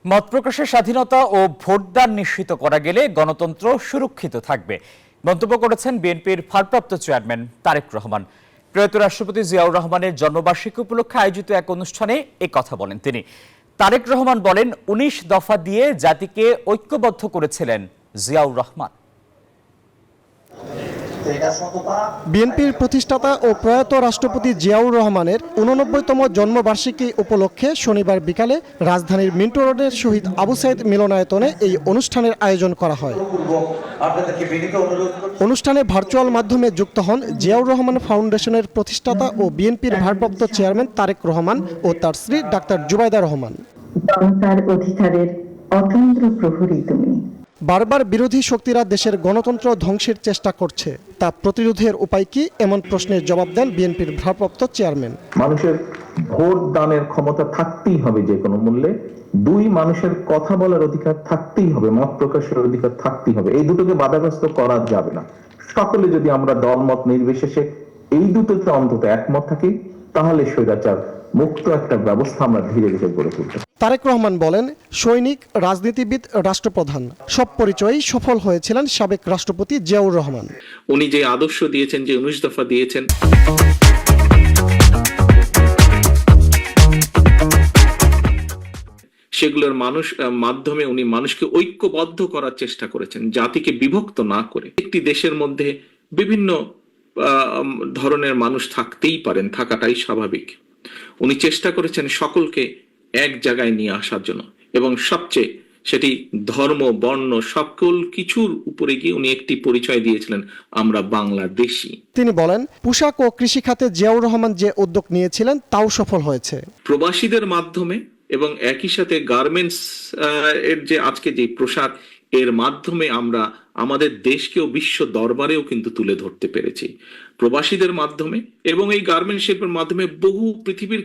মত প্রকাশের স্বাধীনতা ও ভোটদান নিশ্চিত করা গেলে গণতন্ত্র সুরক্ষিত থাকবে মন্তব্য করেছেন বিএনপির ভারপ্রাপ্ত চেয়ারম্যান তারেক রহমান। প্রয়াত রাষ্ট্রপতি জিয়াউর রহমানের জন্মবার্ষিকী উপলক্ষে আয়োজিত এক অনুষ্ঠানে এই কথা বলেন তিনি। তারেক রহমান বলেন, ১৯ দফা দিয়ে জাতিকে ঐক্যবদ্ধ করেছিলেন জিয়াউর রহমান। বিএনপির প্রতিষ্ঠাতা ও প্রয়াত রাষ্ট্রপতি জিয়াউর রহমানের ৮৯তম জন্মবার্ষিকী উপলক্ষে শনিবার বিকালে রাজধানীর মিন্টো রোডের শহীদ আবু সাইদ মিলনায়তনে এই অনুষ্ঠানের আয়োজন করা হয়। অনুষ্ঠানে ভার্চুয়াল মাধ্যমে যুক্ত হন জিয়াউর রহমান ফাউন্ডেশনের প্রতিষ্ঠাতা ও বিএনপির ভারপ্রাপ্ত চেয়ারম্যান তারেক রহমান ও তার স্ত্রী ডাক্তার জুবাইদা রহমান। বারবার বিরোধী শক্তিরা দেশের গণতন্ত্র ধ্বংসের চেষ্টা করছে, তা প্রতিরোধের উপায় কি, এমন প্রশ্নের জবাব দেন বিএনপির ভারপ্রাপ্ত চেয়ারম্যান। মানুষের ভোট দানের ক্ষমতা থাকতেই হবে যে কোনো মূল্যে, দুই মানুষের কথা বলার অধিকার থাকতেই হবে, মত প্রকাশের অধিকার থাকতেই হবে। এই দুটোকে বাধাগ্রস্ত করা যাবে না। সকলে যদি আমরা দলমত নির্বিশেষে এই দুটোতে অন্তত একমত থাকি, তাহলে স্বৈরাচার মুক্ত একটা ব্যবস্থা আমরা ধীরে ধীরে গড়ে তুলতে। তারেক রহমান বলেন, সৈনিক, রাজনীতিবিদ, রাষ্ট্রপ্রধান সব পরিচয়েই সফল হয়েছিলেন সাবেক রাষ্ট্রপতি জিয়াউর রহমান। উনি যে আদর্শ দিয়েছেন, যে ১৯ দফা দিয়েছেন, সেগুলোর মাধ্যমে উনি মানুষকে ঐক্যবদ্ধ করার চেষ্টা করেছেন, জাতিকে বিভক্ত না করে। একটি দেশের মধ্যে বিভিন্ন ধরনের মানুষ থাকতেই পারেন, থাকাটাই স্বাভাবিক। উনি চেষ্টা করেছেন সকলকে এক জায়গায় নিয়ে আসার জন্য, এবং সবচেয়ে সেটি ধর্ম, বর্ণ সকল কিছুর উপরে গিয়ে উনি একটি পরিচয় দিয়েছিলেন, আমরা বাংলাদেশী। তিনি বলেন, পোশাক ও কৃষি খাতে জিয়াউর রহমান যে উদ্যোগ নিয়েছিলেন তাও সফল হয়েছে। প্রবাসীদের মাধ্যমে এবং একই সাথে গার্মেন্টস এর যে আজকে যে পোশাক, এর মাধ্যমে আমরা আমাদের দেশকেও বিশ্ব দরবারেও কিন্তু তুলে ধরতে পেরেছি প্রবাসীদের মাধ্যমে। এবং এই গার্মেন্টস শিল্পের মাধ্যমে বহু পৃথিবীর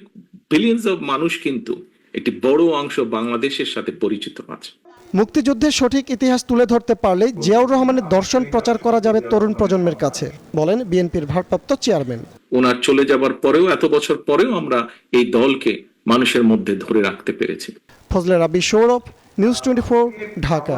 বিলিয়ন্স অফ মানুষ কিন্তু একটি বড় অংশ বাংলাদেশের সাথে পরিচিত আছে। মুক্তিযুদ্ধের সঠিক ইতিহাস তুলে ধরতে পারলে জিয়াউর রহমানের দর্শন প্রচার করা যাবে তরুণ প্রজন্মের কাছে, বলেন বিএনপির ভারপ্রাপ্ত চেয়ারম্যান। ওনার চলে যাবার পরেও, এত বছর পরেও আমরা এই দলকে মানুষের মধ্যে ধরে রাখতে পেরেছি। ফজলে রাব্বি সৌরভ, নিউজ 24, ঢাকা।